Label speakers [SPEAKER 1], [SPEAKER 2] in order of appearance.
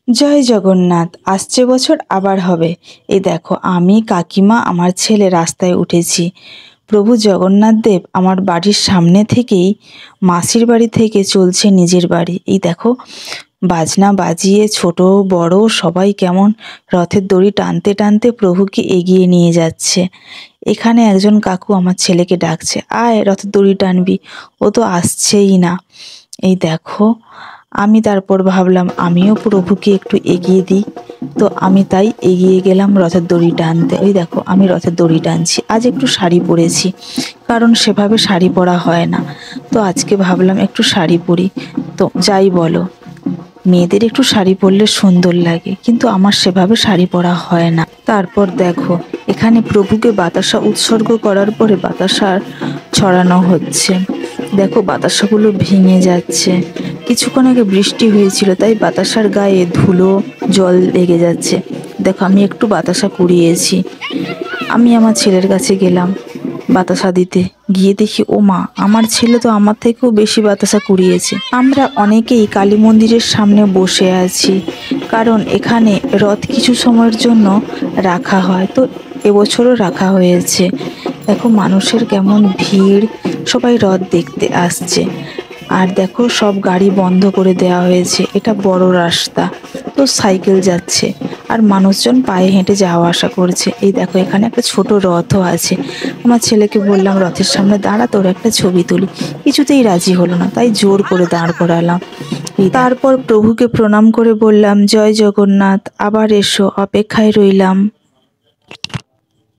[SPEAKER 1] জয় জগন্নাথ। আসছে বছর আবার হবে। এই দেখো, আমি, কাকিমা, আমার ছেলে রাস্তায় উঠেছি। প্রভু জগন্নাথ দেব আমার বাড়ির সামনে থেকেই মাসির বাড়ি থেকে চলছে নিজের বাড়ি। এই দেখো, বাজনা বাজিয়ে ছোট বড় সবাই কেমন রথের দড়ি টানতে টানতে প্রভুকে এগিয়ে নিয়ে যাচ্ছে। এখানে একজন কাকু আমার ছেলেকে ডাকছে, আয় রথের দড়ি টানবি। ও তো আসছেই না। এই দেখো, আমি তারপর ভাবলাম আমিও প্রভুকে একটু এগিয়ে দিই। তো আমি তাই এগিয়ে গেলাম রথের দড়ি টানতে। ওই দেখো, আমি রথের দড়ি টানছি। আজ একটু শাড়ি পরেছি, কারণ সেভাবে শাড়ি পরা হয় না। তো আজকে ভাবলাম একটু শাড়ি পরি। তো যাই বলো, মেয়েদের একটু শাড়ি পরলে সুন্দর লাগে, কিন্তু আমার সেভাবে শাড়ি পরা হয় না। তারপর দেখো, এখানে প্রভুকে বাতাসা উৎসর্গ করার পরে বাতাসা ছড়ানো হচ্ছে। দেখো, বাতাসাগুলো ভেঙে যাচ্ছে। কিছুক্ষণ আগে বৃষ্টি হয়েছিল, তাই বাতাসার গায়ে ধুলো জল লেগে যাচ্ছে। দেখো, আমি একটু বাতাসা কুড়িয়েছি। আমি আমার ছেলের কাছে গেলাম বাতাসা দিতে, গিয়ে দেখি ও মা, আমার ছেলে তো আমার থেকেও বেশি বাতাসা কুড়িয়েছে। আমরা অনেকেই কালী মন্দিরের সামনে বসে আছি, কারণ এখানে রথ কিছু সময়ের জন্য রাখা হয়। তো এবছরও রাখা হয়েছে। দেখো মানুষের কেমন ভিড়, সবাই রথ দেখতে আসছে। আর দেখো, সব গাড়ি বন্ধ করে দেওয়া হয়েছে। এটা বড় রাস্তা, তো সাইকেল যাচ্ছে আর মানুষজন পায়ে হেঁটে যাওয়া আসা করছে। এই দেখো, এখানে একটা ছোট রথও আছে। আমার ছেলেকে বললাম রথের সামনে দাঁড়া, তোর একটা ছবি তুলি। কিছুতেই রাজি হলো না, তাই জোর করে দাঁড় করালাম। তারপর প্রভুকে প্রণাম করে বললাম, জয় জগন্নাথ, আবার এসো, অপেক্ষায় রইলাম।